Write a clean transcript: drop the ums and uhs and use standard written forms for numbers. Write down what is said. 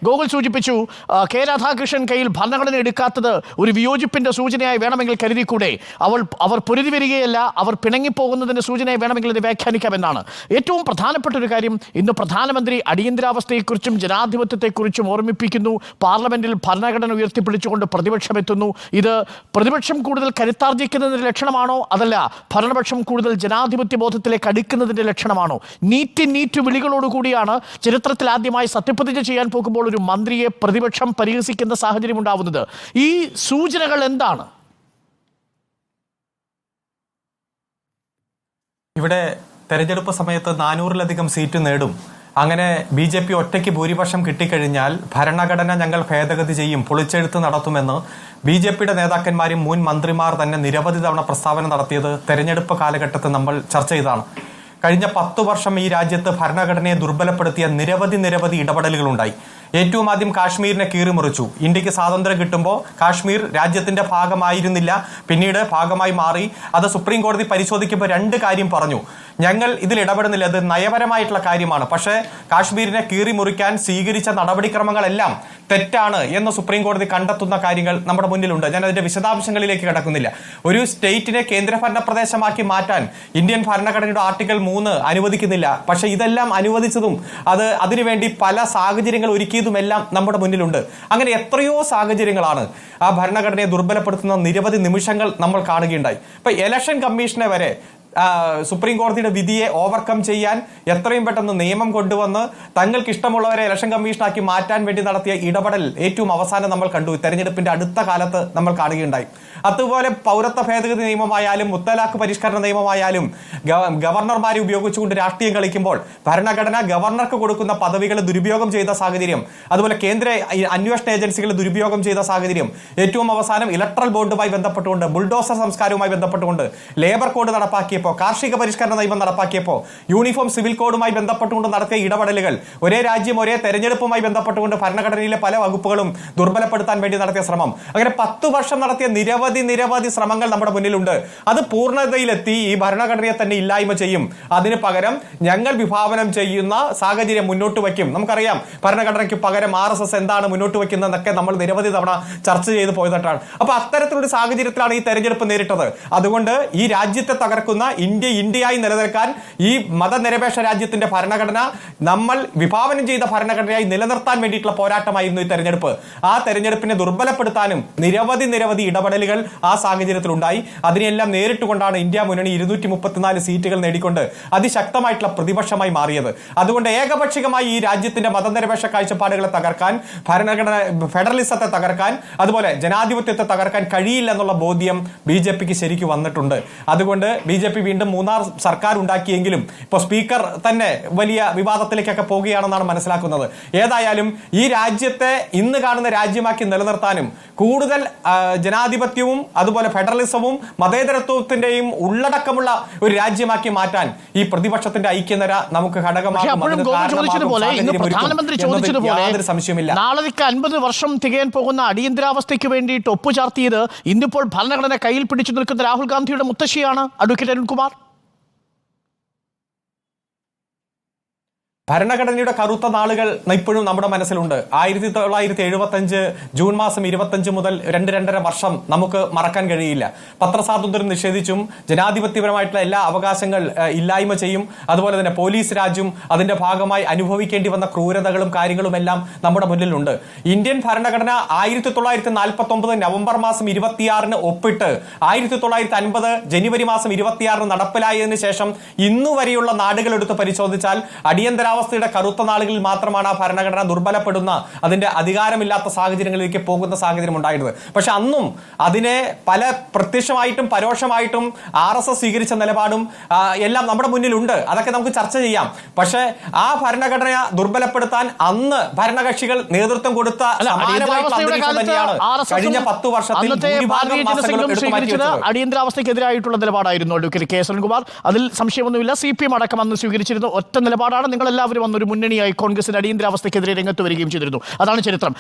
ഗോകുൽ സൂചിപ്പിച്ചു, കെ രാധാകൃഷ്ണൻ കയ്യിൽ ഭരണഘടന എടുക്കാത്തത് ഒരു വിയോജിപ്പിന്റെ സൂചനയായി വേണമെങ്കിൽ കരുതിക്കൂടെ? അവർ പൊരുതി വരികയല്ല, അവർ പിണങ്ങിപ്പോകുന്നതിന്റെ സൂചനയായി വേണമെങ്കിൽ ഇത് വ്യാഖ്യാനിക്കാമെന്നാണ്. ഏറ്റവും പ്രധാനപ്പെട്ട ഒരു കാര്യം, ഇന്ന് പ്രധാനമന്ത്രി അടിയന്തരാവസ്ഥയെക്കുറിച്ചും ജനാധിപത്യത്തെക്കുറിച്ചും ഓർമ്മിപ്പിക്കുന്നു. പാർലമെന്റിൽ ഭരണഘടന ഉയർത്തിപ്പിടിച്ചുകൊണ്ട് പ്രതിപക്ഷം എത്തുന്നു. ഇത് പ്രതിപക്ഷം കൂടുതൽ കരുത്താർജിക്കുന്നതിന്റെ ലക്ഷണമാണോ, അതല്ല ഭരണപക്ഷം കൂടുതൽ ജനാധിപത്യ ബോധത്തിലേക്ക് അടുക്കുന്നതിന്റെ ലക്ഷണമാണോ? നീറ്റ് വിളികളോടുകൂടിയാണ് ചരിത്രത്തിൽ ആദ്യമായി സത്യപ്രതിജ്ഞ ചെയ്യാൻ പോകുമ്പോൾ ഒരു മന്ത്രിയെ പ്രതിപക്ഷം പരിഹസിക്കുന്ന സാഹചര്യം ഉണ്ടാവുന്നത്. ഈ സൂചനകൾ എന്താണ്? ഇവിടെ തെരഞ്ഞെടുപ്പ് സമയത്ത് 400-ലധികം സീറ്റ് നേടും. അങ്ങനെ BJP ഒറ്റയ്ക്ക് ഭൂരിപക്ഷം കിട്ടിക്കഴിഞ്ഞാൽ ഭരണഘടന ഞങ്ങൾ ഭേദഗതി ചെയ്യും, പൊളിച്ചെഴുത്ത് നടത്തുമെന്ന് BJPയുടെ നേതാക്കന്മാരും മുൻ മന്ത്രിമാർ തന്നെ നിരവധി തവണ പ്രസ്താവന നടത്തിയത് തെരഞ്ഞെടുപ്പ് കാലഘട്ടത്തിൽ നമ്മൾ ചർച്ച ചെയ്തതാണ്. കഴിഞ്ഞ 10 വർഷം ഈ രാജ്യത്ത് ഭരണഘടനയെ ദുർബലപ്പെടുത്തിയ നിരവധി ഇടപെടലുകളുണ്ടായി. ഏറ്റവും ആദ്യം കാശ്മീരിനെ കീറിമുറിച്ചു. ഇന്ത്യക്ക് സ്വാതന്ത്ര്യം കിട്ടുമ്പോൾ കാശ്മീർ രാജ്യത്തിന്റെ ഭാഗമായിരുന്നില്ല, പിന്നീട് ഭാഗമായി മാറി. അത് സുപ്രീം കോടതി പരിശോധിക്കുമ്പോൾ 2 കാര്യം പറഞ്ഞു: ഞങ്ങൾ ഇതിൽ ഇടപെടുന്നില്ല, അത് നയപരമായിട്ടുള്ള കാര്യമാണ്, പക്ഷേ കാശ്മീരിനെ കീറിമുറിക്കാൻ സ്വീകരിച്ച നടപടിക്രമങ്ങളെല്ലാം തെറ്റാണ് എന്ന് സുപ്രീം കോടതി കണ്ടെത്തുന്ന കാര്യങ്ങൾ നമ്മുടെ മുന്നിലുണ്ട്. ഞാൻ അതിന്റെ വിശദാംശങ്ങളിലേക്ക് കടക്കുന്നില്ല. ഒരു സ്റ്റേറ്റിനെ കേന്ദ്രഭരണ പ്രദേശമാക്കി മാറ്റാൻ ഇന്ത്യൻ ഭരണഘടനയുടെ ആർട്ടിക്കിൾ 3 അനുവദിക്കുന്നില്ല. പക്ഷെ ഇതെല്ലാം അനുവദിച്ചതും അതിനുവേണ്ടി പല സാഹചര്യങ്ങൾ ഒരുക്കിയതുമെല്ലാം നമ്മുടെ മുന്നിലുണ്ട്. അങ്ങനെ എത്രയോ സാഹചര്യങ്ങളാണ് ആ ഭരണഘടനയെ ദുർബലപ്പെടുത്തുന്ന നിരവധി നിമിഷങ്ങൾ നമ്മൾ കാണുകയുണ്ടായി. ഇപ്പൊ ഇലക്ഷൻ കമ്മീഷനെ വരെ സുപ്രീം കോടതിയുടെ വിധിയെ ഓവർകം ചെയ്യാൻ എത്രയും പെട്ടെന്ന് നിയമം കൊണ്ടുവന്ന് തങ്ങൾക്ക് ഇഷ്ടമുള്ളവരെ ഇലക്ഷൻ കമ്മീഷനാക്കി മാറ്റാൻ വേണ്ടി നടത്തിയ ഇടപെടൽ ഏറ്റവും അവസാനം നമ്മൾ കണ്ടു. തെരഞ്ഞെടുപ്പിന്റെ അടുത്ത കാലത്ത് നമ്മൾ കാണുകയുണ്ടായി. അതുപോലെ പൗരത്വ ഭേദഗതി നിയമമായാലും മുത്തലാഖ് പരിഷ്കരണ നിയമമായാലും ഗവർണർമാരെ ഉപയോഗിച്ചുകൊണ്ട് രാഷ്ട്രീയം കളിക്കുമ്പോൾ ഭരണഘടന ഗവർണർക്ക് കൊടുക്കുന്ന പദവികൾ ദുരുപയോഗം ചെയ്ത സാഹചര്യം, അതുപോലെ കേന്ദ്ര അന്വേഷണ ഏജൻസികൾ ദുരുപയോഗം ചെയ്ത സാഹചര്യം, ഏറ്റവും അവസാനം ഇലക്ട്രൽ ബോർഡുമായി ബന്ധപ്പെട്ടുകൊണ്ട്, ബുൾഡോസർ സംസ്കാരവുമായി ബന്ധപ്പെട്ടുകൊണ്ട് ലേബർ കോഡ് നടപ്പാക്കിയപ്പോൾ, കാർഷിക പരിഷ്കരണ നിയമം നടപ്പാക്കിയപ്പോൾ, യൂണിഫോം സിവിൽ കോഡുമായി ബന്ധപ്പെട്ടുകൊണ്ട് നടത്തിയ ഇടപെടലുകൾ, ഒരേ രാജ്യം ഒരേ തെരഞ്ഞെടുപ്പുമായി ബന്ധപ്പെട്ടുകൊണ്ട് ഭരണഘടനയിലെ പല വകുപ്പുകളും ദുർബലപ്പെടുത്താൻ വേണ്ടി നടത്തിയ ശ്രമം, അങ്ങനെ 10 വർഷം നടത്തിയ നിരവധി ശ്രമങ്ങൾ നമ്മുടെ മുന്നിലുണ്ട്. അത് പൂർണ്ണതയിലെത്തി ഈ ഭരണഘടനയെ തന്നെ ഇല്ലായ്മ ചെയ്യും. അതിന് പകരം ഞങ്ങൾ വിഭാവനം ചെയ്യുന്ന സാഹചര്യം മുന്നോട്ട് വയ്ക്കും. നമുക്കറിയാം ഭരണഘടനയ്ക്ക് പകരം RSS എന്താണ് മുന്നോട്ട് വയ്ക്കുന്നതെന്നൊക്കെ നമ്മൾ നിരവധി തവണ ചർച്ച ചെയ്ത് പോയതാണ്. അപ്പൊ അത്തരത്തിലൊരു സാഹചര്യത്തിലാണ് ഈ തെരഞ്ഞെടുപ്പ് നേരിട്ടത്. അതുകൊണ്ട് ഈ രാജ്യത്തെ തകർക്കുന്ന ഇന്ത്യയായി നിലനിൽക്കാൻ, ഈ മതനിരപേക്ഷ രാജ്യത്തിന്റെ ഭരണഘടന നമ്മൾ വിഭാവനം ചെയ്ത ഭരണഘടനയായി നിലനിർത്താൻ വേണ്ടിയിട്ടുള്ള പോരാട്ടമായിരുന്നു ഈ തെരഞ്ഞെടുപ്പ്. ആ തെരഞ്ഞെടുപ്പിനെ ദുർബലപ്പെടുത്താനും നിരവധി ഇടപെടലുകൾ ആ സാഹചര്യത്തിൽ ഉണ്ടായി. അതിനെല്ലാം നേരിട്ടുകൊണ്ടാണ് ഇന്ത്യ മുന്നണി 234 സീറ്റുകൾ നേടിക്കൊണ്ട് അതിശക്തമായിട്ടുള്ള പ്രതിപക്ഷമായി മാറിയത്. അതുകൊണ്ട് ഏകപക്ഷീയമായി ഈ രാജ്യത്തിന്റെ മതനിരപേക്ഷ കാഴ്ചപ്പാടുകളെ തകർക്കാൻ, ഭരണഘടന ഫെഡറലിസത്തെ തകർക്കാൻ, അതുപോലെ ജനാധിപത്യത്തെ തകർക്കാൻ കഴിയില്ല എന്നുള്ള ബോധ്യം BJPക്ക് ശരിക്കും വന്നിട്ടുണ്ട്. അതുകൊണ്ട് BJP വീണ്ടും 3-ാം സർക്കാർ ഉണ്ടാക്കിയെങ്കിലും ഇപ്പോൾ സ്പീക്കർ തന്നെ വലിയ വിവാദത്തിലേക്കൊക്കെ പോകുകയാണെന്നാണ് മനസ്സിലാക്കുന്നത്. ഏതായാലും ഈ രാജ്യത്തെ ഇന്ന് കാണുന്ന രാജ്യമാക്കി നിലനിർത്താനും കൂടുതൽ ജനാധിപത്യവും അതുപോലെ ഫെഡറലിസവും മതേതരത്വത്തിന്റെയും ഉള്ളടക്കമുള്ള ഒരു രാജ്യമാക്കി മാറ്റാൻ ഈ പ്രതിപക്ഷത്തിന്റെ ഐക്യനിര നമുക്ക് ഘടകമാകും. സംശയമില്ല. നാളേക്ക് 50 വർഷം തികയാൻ പോകുന്ന അടിയന്തരാവസ്ഥയ്ക്ക് വേണ്ടിയിട്ട് ഒപ്പുചാർത്തിയത് ഇന്നിപ്പോൾ ഭരണഘടന കയ്യിൽ പിടിച്ചു നിൽക്കുന്ന രാഹുൽ ഗാന്ധിയുടെ മുത്തശ്ശിയാണ്, അഡ്വക്കേറ്റ് അരുൺകുമാർ. ഭരണഘടനയുടെ കറുത്ത നാളുകൾ ഇപ്പോഴും നമ്മുടെ മനസ്സിലുണ്ട്. 1975 ജൂൺ മാസം 25 മുതൽ 2-2.5 വർഷം നമുക്ക് മറക്കാൻ കഴിയില്ല. പത്രസ്വാതന്ത്ര്യം നിഷേധിച്ചും ജനാധിപത്യപരമായിട്ടുള്ള എല്ലാ അവകാശങ്ങൾ ഇല്ലായ്മ ചെയ്യും. അതുപോലെ തന്നെ പോലീസ് രാജ്യം അതിന്റെ ഭാഗമായി അനുഭവിക്കേണ്ടി വന്ന ക്രൂരതകളും കാര്യങ്ങളും എല്ലാം നമ്മുടെ മുന്നിലുണ്ട്. ഇന്ത്യൻ ഭരണഘടന 1949 നവംബർ മാസം 26 ഒപ്പിട്ട് 1950 ജനുവരി മാസം 26 നടപ്പിലായതിനു ശേഷം ഇന്നുവരെയുള്ള നാടുകൾ എടുത്ത് പരിശോധിച്ചാൽ അടിയന്തരാവസ്ഥയുടെ കറുത്ത നാളുകളിൽ മാത്രമാണ് ആ ഭരണഘടന ദുർബലപ്പെടുന്ന, അതിന്റെ അധികാരമില്ലാത്ത സാഹചര്യങ്ങളിലേക്ക് പോകുന്ന സാഹചര്യം ഉണ്ടായിരുന്നത്. പക്ഷെ അന്നും അതിനെ പല പ്രത്യക്ഷമായിട്ടും പരോക്ഷമായിട്ടും RSS സ്വീകരിച്ച നിലപാടും എല്ലാം നമ്മുടെ മുന്നിലുണ്ട്. അതൊക്കെ നമുക്ക് ചർച്ച ചെയ്യാം. പക്ഷെ ആ ഭരണഘടന ദുർബലപ്പെടുത്താൻ അന്ന് ഭരണകക്ഷികൾ നേതൃത്വം കൊടുത്ത തന്നെയാണ് കഴിഞ്ഞ 10 വർഷത്തിൽ അടിയന്തരാവസ്ഥയ്ക്കെതിരായിട്ടുള്ള നിലപാടായിരുന്നു അഡ്വക്കേറ്റ് കെ. അരുൺകുമാർ. അതിൽ സംശയമൊന്നുമില്ല. CPM അടക്കം അന്ന് സ്വീകരിച്ചിരുന്ന ഒറ്റ നിലപാടാണ്. നിങ്ങളെല്ലാവരും വന്നൊരു മുന്നണിയായി കോൺഗ്രസിന്റെ അടിയന്തരാവസ്ഥയ്ക്കെതിരെ രംഗത്ത് വരികയും ചെയ്തിരുന്നു. അതാണ് ചരിത്രം.